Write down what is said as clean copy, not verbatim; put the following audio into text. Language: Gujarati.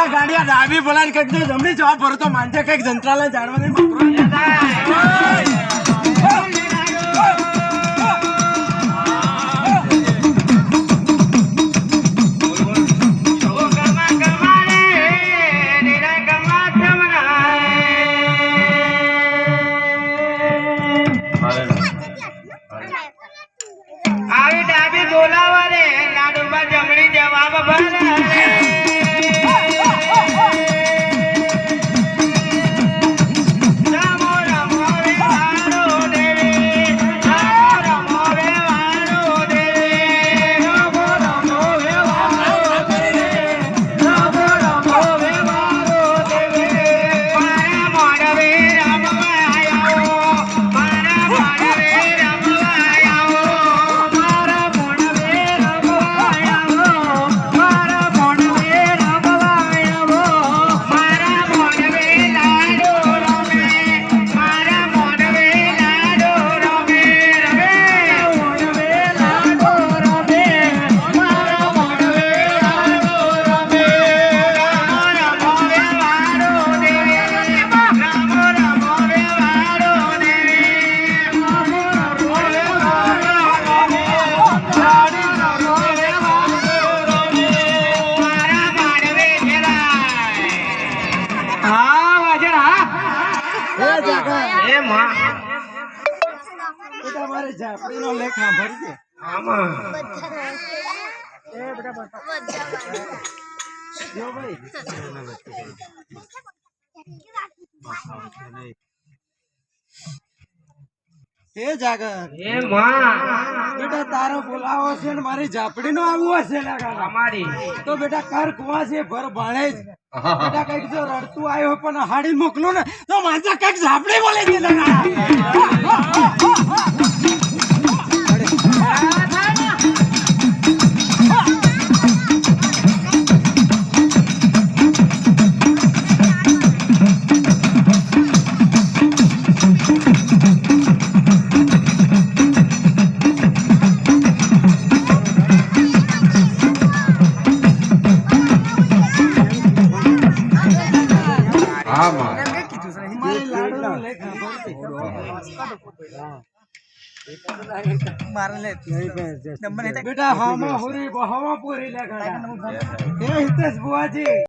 ગાડિયા ડાબી બોલાને કઈક જમણી જવાબ ભરો તો માંજે કઈક જંત્રાલય જાણવાની આવી ડાબી બોલાવા રે લાડુમાં જમણી જવાબ ભરે બેટા તારો બોલાવો છે ને મારી ઝાપડી નો આવવું હશે તો બેટા કર કુવા છે ભર ભાણે જ બેટા કઈક જો રડતું આવ્યો પણ હાડી મોકલું ને તો મારે કઈક ઝાપડી બોલે છે बेटा हवा पूरी ला